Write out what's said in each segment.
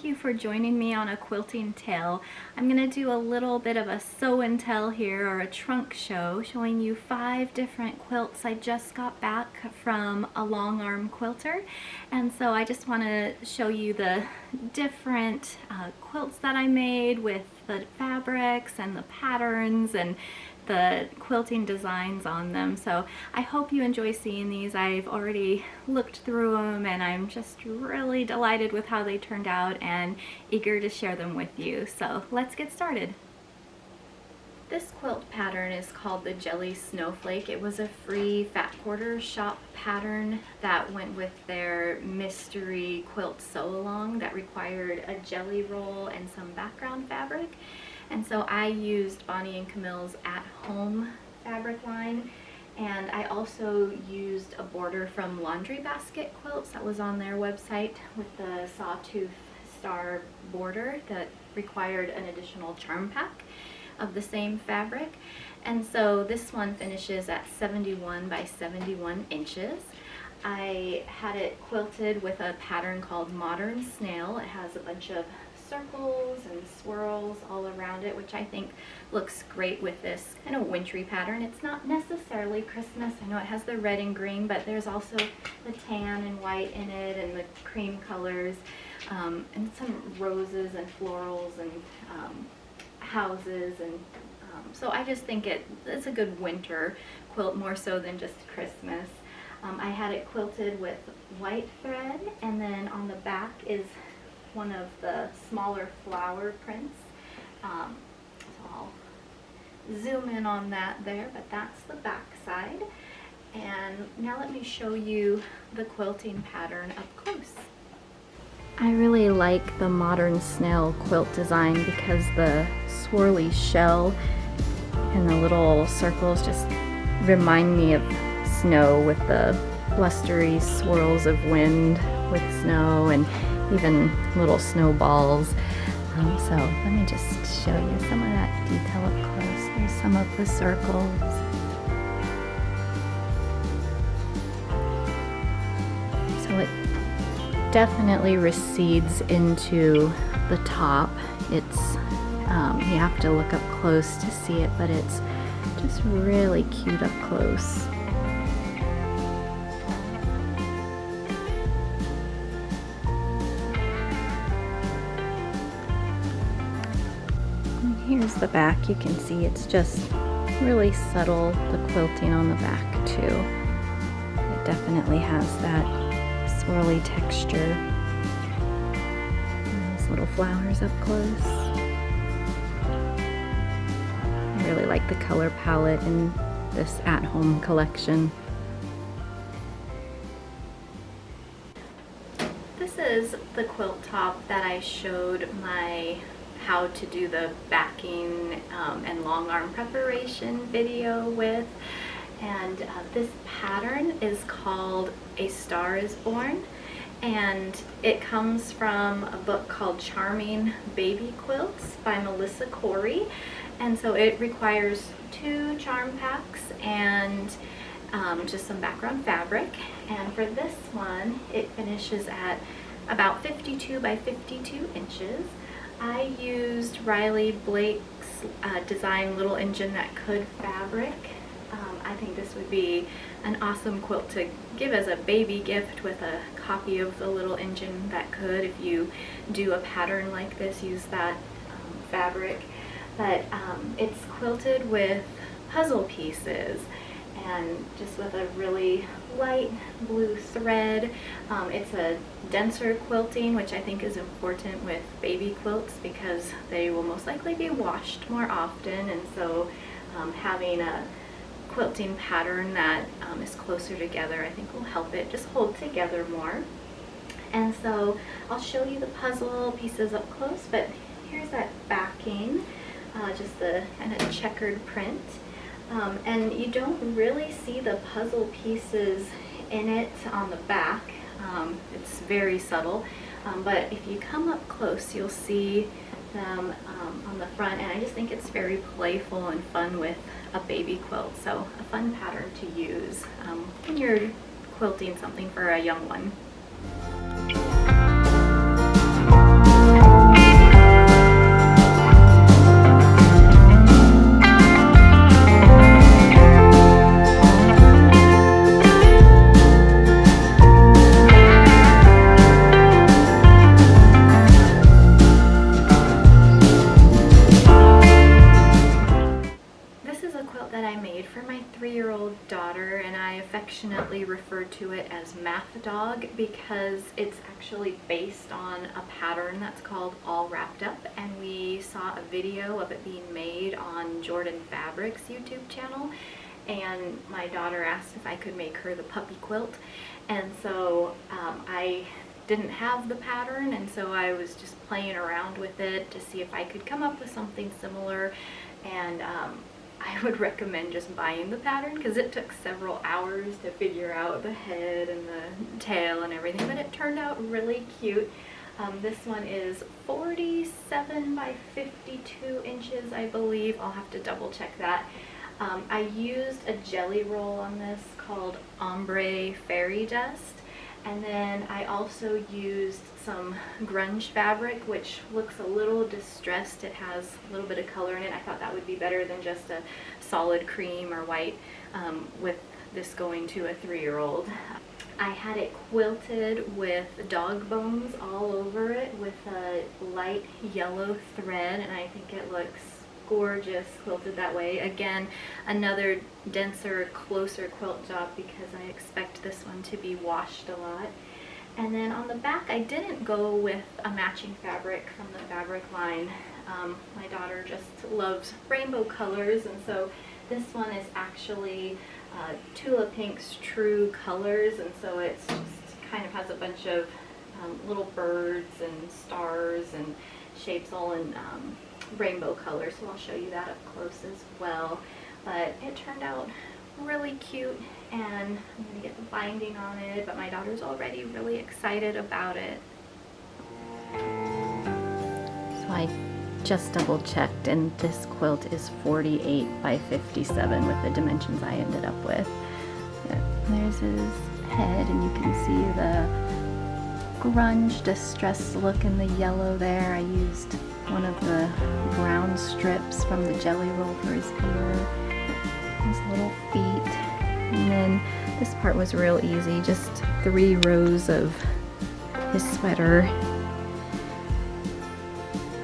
thank you for joining me on a quilting tale. I'm going to do a little bit of a sew and tell here, or a trunk show, showing you 5 different quilts I just got back from a long arm quilter. And so I just want to show you the different quilts that I made with the fabrics and the patterns and the quilting designs on them. So I hope you enjoy seeing these. I've already looked through them and I'm just really delighted with how they turned out and eager to share them with you. So let's get started. This quilt pattern is called the Jelly Snowflake. It was a free Fat Quarter Shop pattern that went with their mystery quilt sew along that required a jelly roll and some background fabric. And so I used Bonnie and Camille's At Home fabric line, and I also used a border from Laundry Basket Quilts that was on their website with the sawtooth star border that required an additional charm pack of the same fabric. And so this one finishes at 71 by 71 inches. I had it quilted with a pattern called Modern Snail. It has a bunch of circles and swirls all around it, which I think looks great with this kind of wintry pattern. It's not necessarily Christmas. I know it has the red and green, but there's also the tan and white in it and the cream colors, and some roses and florals and houses, and so I just think it's a good winter quilt, more so than just Christmas. I had it quilted with white thread, and then on the back is one of the smaller flower prints. So I'll zoom in on that there, but that's the back side. And now let me show you the quilting pattern up close. I really like the Modern Snail quilt design because the swirly shell and the little circles just remind me of snow, with the blustery swirls of wind with snow and even little snowballs. So let me just show you some of that detail up close. There's some of the circles. So it definitely recedes into the top. It's you have to look up close to see it, but it's just really cute up close. And here's the back. You can see it's just really subtle, the quilting on the back too. It definitely has that swirly texture. And those little flowers up close. I really like the color palette in this At Home collection. This is the quilt top that I showed my how to do the backing and long arm preparation video with. And this pattern is called A Star is Born, and it comes from a book called Charming Baby Quilts by Melissa Corey. And so it requires 2 charm packs and just some background fabric. And for this one, it finishes at about 52 by 52 inches. I used Riley Blake's design Little Engine That Could fabric. I think this would be an awesome quilt to give as a baby gift, with a copy of the Little Engine That Could. If you do a pattern like this, use that fabric. But it's quilted with puzzle pieces and just with a really light blue thread. It's a denser quilting, which I think is important with baby quilts because they will most likely be washed more often, and so having a quilting pattern that is closer together, I think will help it just hold together more. And so I'll show you the puzzle pieces up close, but here's that backing. Just the kind of checkered print, and you don't really see the puzzle pieces in it on the back. It's very subtle, but if you come up close, you'll see them on the front, and I just think it's very playful and fun with a baby quilt. So a fun pattern to use when you're quilting something for a young one. and I affectionately refer to it as Math Dog because it's actually based on a pattern that's called All Wrapped Up, and we saw a video of it being made on Jordan Fabric's YouTube channel, and my daughter asked if I could make her the puppy quilt, and so I didn't have the pattern, and so I was just playing around with it to see if I could come up with something similar. And I would recommend just buying the pattern because it took several hours to figure out the head and the tail and everything, but it turned out really cute. This one is 47 by 52 inches, I believe. I'll have to double check that. I used a jelly roll on this called Ombre Fairy Dust. And then I also used some grunge fabric, which looks a little distressed. It has a little bit of color in it. I thought that would be better than just a solid cream or white with this going to a 3-year-old. I had it quilted with dog bones all over it with a light yellow thread, and I think it looks gorgeous quilted that way. Again, another denser, closer quilt job because I expect this one to be washed a lot. And then on the back, I didn't go with a matching fabric from the fabric line. My daughter just loves rainbow colors, and so this one is actually Tula Pink's True Colors, and so it's just kind of has a bunch of little birds and stars and shapes all in rainbow colors, so I'll show you that up close as well. But it turned out really cute, and I'm going to get the binding on it, but my daughter's already really excited about it. So I just double checked, and this quilt is 48 by 57 with the dimensions I ended up with. There's his head, and you can see the grunge distressed look in the yellow there. I used one of the brown strips from the jelly roll for his ear, his little feet, and then this part was real easy, just 3 rows of his sweater,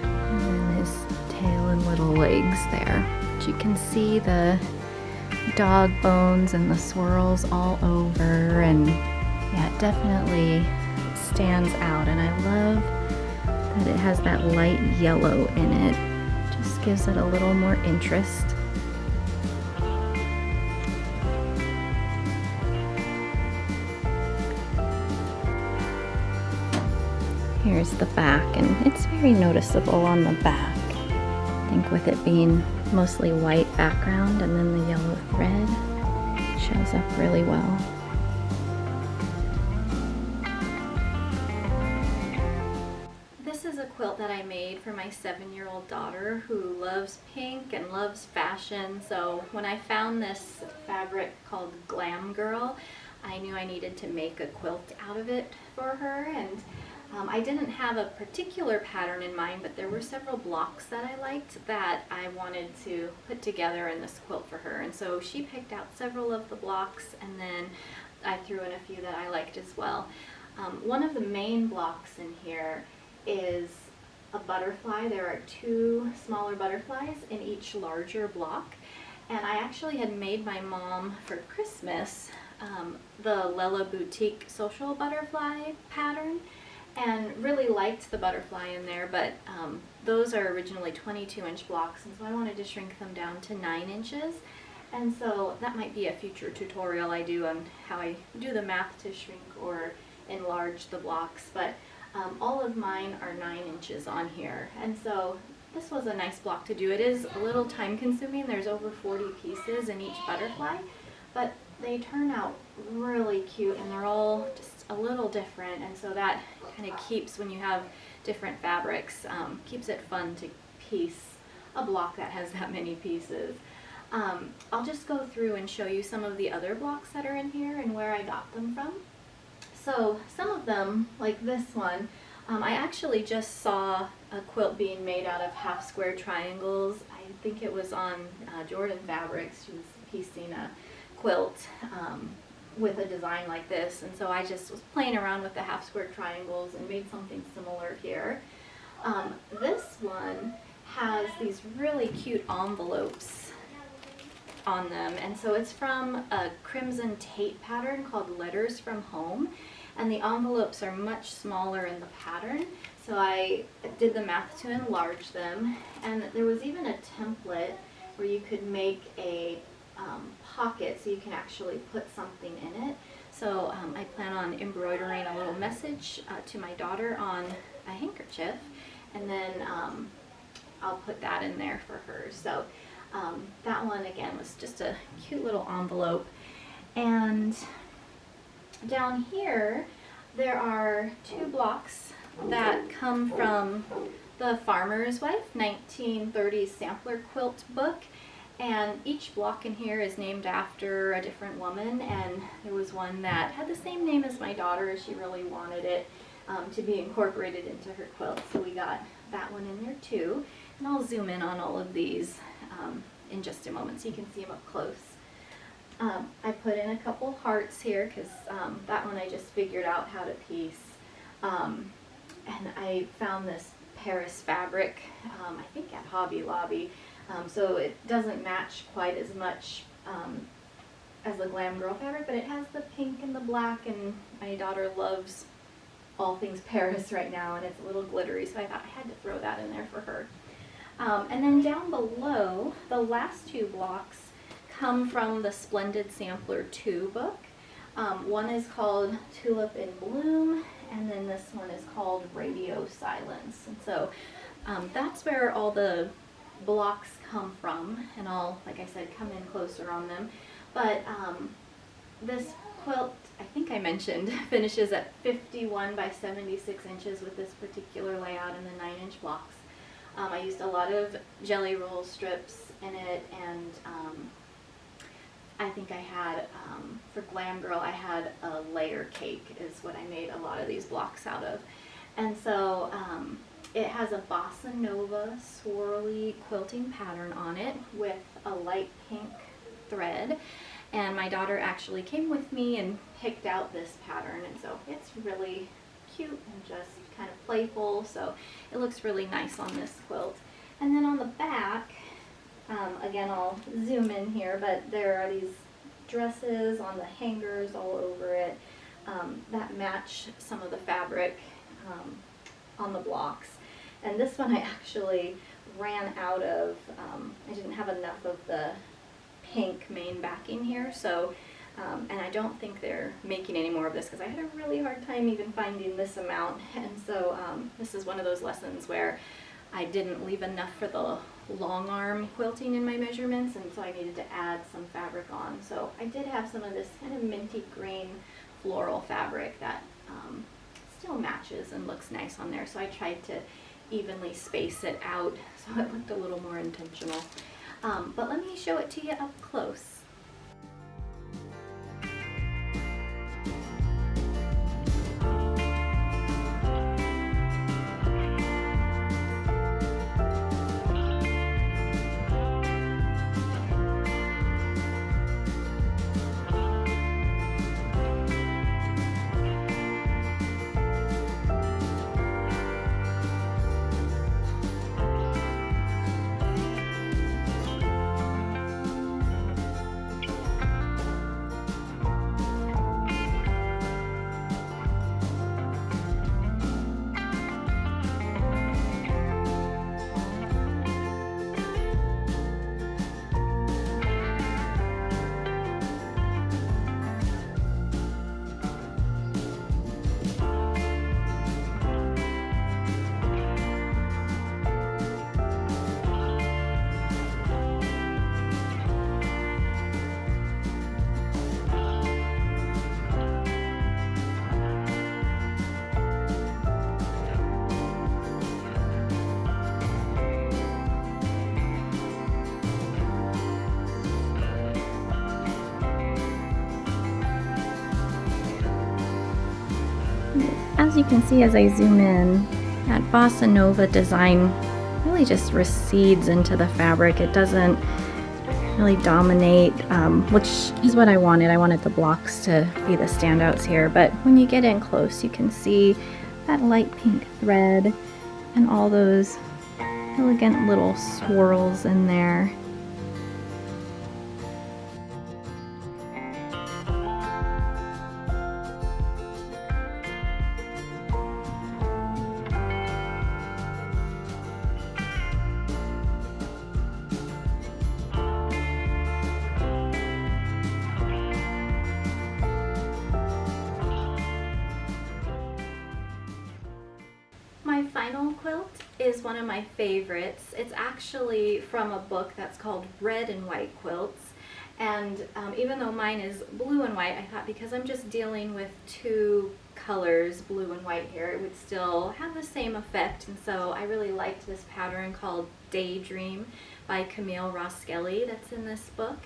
and then his tail and little legs there. But you can see the dog bones and the swirls all over, and yeah, it definitely stands out, and I love that it has that light yellow in it. Just gives it a little more interest. Here's the back, and it's very noticeable on the back. I think with it being mostly white background and then the yellow thread, it shows up really well. Quilt that I made for my 7-year-old daughter who loves pink and loves fashion. So when I found this fabric called Glam Girl, I knew I needed to make a quilt out of it for her, and I didn't have a particular pattern in mind, but there were several blocks that I liked that I wanted to put together in this quilt for her, and so she picked out several of the blocks, and then I threw in a few that I liked as well. One of the main blocks in here is a butterfly. There are 2 smaller butterflies in each larger block, and I actually had made my mom for Christmas the Lella Boutique social butterfly pattern, and really liked the butterfly in there, but those are originally 22-inch blocks, and so I wanted to shrink them down to 9 inches, and so that might be a future tutorial I do on how I do the math to shrink or enlarge the blocks, but all of mine are 9 inches on here, and so this was a nice block to do. It is a little time consuming. There's over 40 pieces in each butterfly, but they turn out really cute, and they're all just a little different, and so that kind of keeps, when you have different fabrics, keeps it fun to piece a block that has that many pieces. I'll just go through and show you some of the other blocks that are in here and where I got them from. So some of them, like this one, I actually just saw a quilt being made out of half square triangles. I think it was on Jordan Fabrics. She was piecing a quilt with a design like this, and so I just was playing around with the half square triangles and made something similar here. This one has these really cute envelopes on them, and so it's from a crimson tape pattern called Letters from Home, and the envelopes are much smaller in the pattern, so I did the math to enlarge them. And there was even a template where you could make a pocket so you can actually put something in it. So I plan on embroidering a little message to my daughter on a handkerchief, and then I'll put that in there for her. So that one again was just a cute little envelope. And down here there are 2 blocks that come from the Farmer's Wife 1930s sampler quilt book, and each block in here is named after a different woman, and there was one that had the same name as my daughter. She really wanted it to be incorporated into her quilt, so we got that one in there too. And I'll zoom in on all of these in just a moment so you can see them up close. I put in a couple hearts here because that one I just figured out how to piece. And I found this Paris fabric, I think at Hobby Lobby, so it doesn't match quite as much as the Glam Girl fabric, but it has the pink and the black, and my daughter loves all things Paris right now, and it's a little glittery, so I thought I had to throw that in there for her. And then down below, the last 2 blocks come from the Splendid Sampler 2 book. One is called Tulip in Bloom, and then this one is called Radio Silence. And so that's where all the blocks come from, and I'll, like I said, come in closer on them. But this quilt, I think I mentioned, finishes at 51 by 76 inches with this particular layout in the 9-inch blocks. I used a lot of jelly roll strips in it, and I think I had, for Glam Girl, I had a layer cake is what I made a lot of these blocks out of. And so it has a Bossa Nova swirly quilting pattern on it with a light pink thread. And my daughter actually came with me and picked out this pattern, and so it's really cute and just kind of playful, so it looks really nice on this quilt. And then on the back, again, I'll zoom in here, but there are these dresses on the hangers all over it that match some of the fabric on the blocks. And this one I actually ran out of, I didn't have enough of the pink main backing here, so and I don't think they're making any more of this because I had a really hard time even finding this amount. And so this is one of those lessons where I didn't leave enough for the long arm quilting in my measurements, and so I needed to add some fabric on. So I did have some of this kind of minty green floral fabric that still matches and looks nice on there, so I tried to evenly space it out so it looked a little more intentional. But let me show it to you up close. As you can see as I zoom in, that Bossa Nova design really just recedes into the fabric. It doesn't really dominate, which is what I wanted. I wanted the blocks to be the standouts here, but when you get in close, you can see that light pink thread and all those elegant little swirls in there. is one of my favorites. It's actually from a book that's called Red and White Quilts. And even though mine is blue and white, I thought because I'm just dealing with two colors, blue and white here, it would still have the same effect. And so I really liked this pattern called Daydream by Camille Roskelly that's in this book.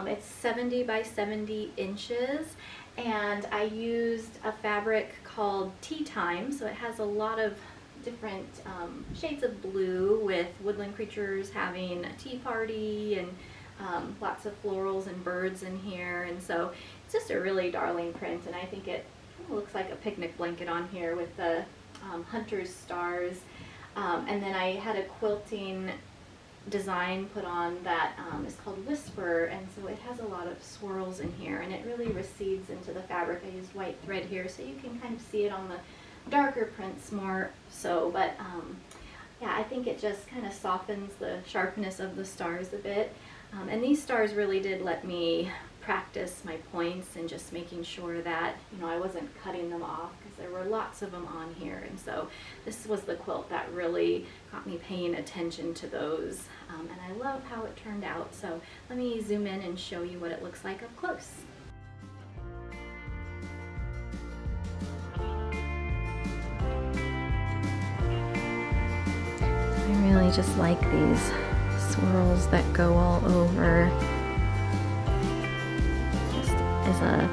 It's 70 by 70 inches, and I used a fabric called Tea Time, so it has a lot of different shades of blue, with woodland creatures having a tea party and lots of florals and birds in here. And so it's just a really darling print, and I think it looks like a picnic blanket on here with the hunter's stars. And then I had a quilting design put on that is called Whisper, and so it has a lot of swirls in here, and it really recedes into the fabric. I used white thread here so you can kind of see it on the darker prints more so, but yeah, I think it just kind of softens the sharpness of the stars a bit. And these stars really did let me practice my points and just making sure that, you know, I wasn't cutting them off, because there were lots of them on here. And so this was the quilt that really got me paying attention to those. And I love how it turned out. So let me zoom in and show you what it looks like up close. I really just like these swirls that go all over. Just is a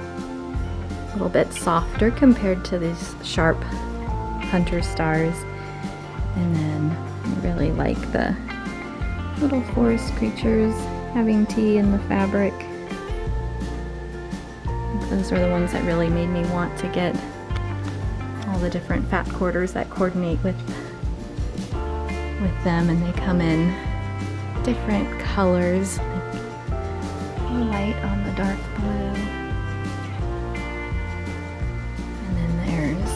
little bit softer compared to these sharp hunter stars. And then I really like the little forest creatures having tea in the fabric. I think those are the ones that really made me want to get all the different fat quarters that coordinate with them, and they come in different colors, like white on the dark blue, and then there's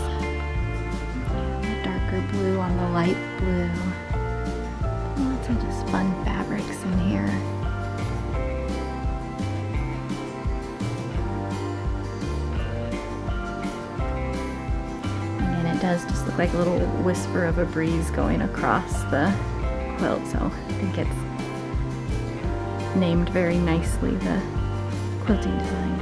the darker blue on the light blue. Lots of just fun fabrics in here. And it does just look like a little whisper of a breeze going across the quilt, so I think it's named very nicely, the quilting design.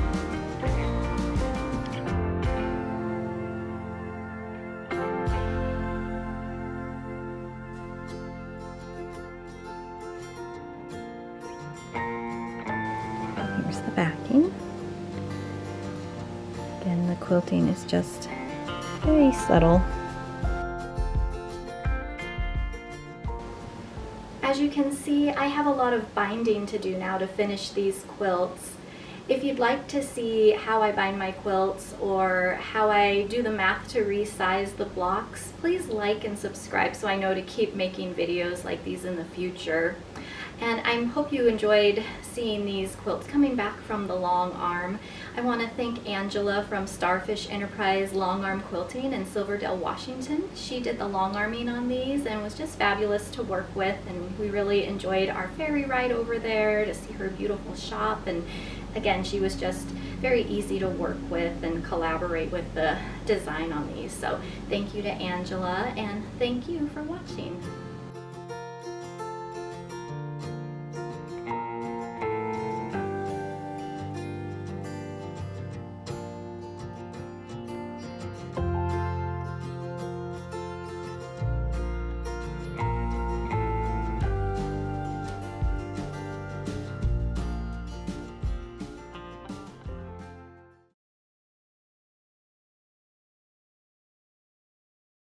Here's the backing. Again, the quilting is just very subtle. As you can see, I have a lot of binding to do now to finish these quilts. If you'd like to see how I bind my quilts or how I do the math to resize the blocks, please like and subscribe so I know to keep making videos like these in the future. And I hope you enjoyed seeing these quilts coming back from the long arm. I want to thank Angela from Starfish Enterprise Long Arm Quilting in Silverdale, Washington. She did the long arming on these and was just fabulous to work with, and we really enjoyed our ferry ride over there to see her beautiful shop. And again, she was just very easy to work with and collaborate with the design on these. So thank you to Angela, and thank you for watching.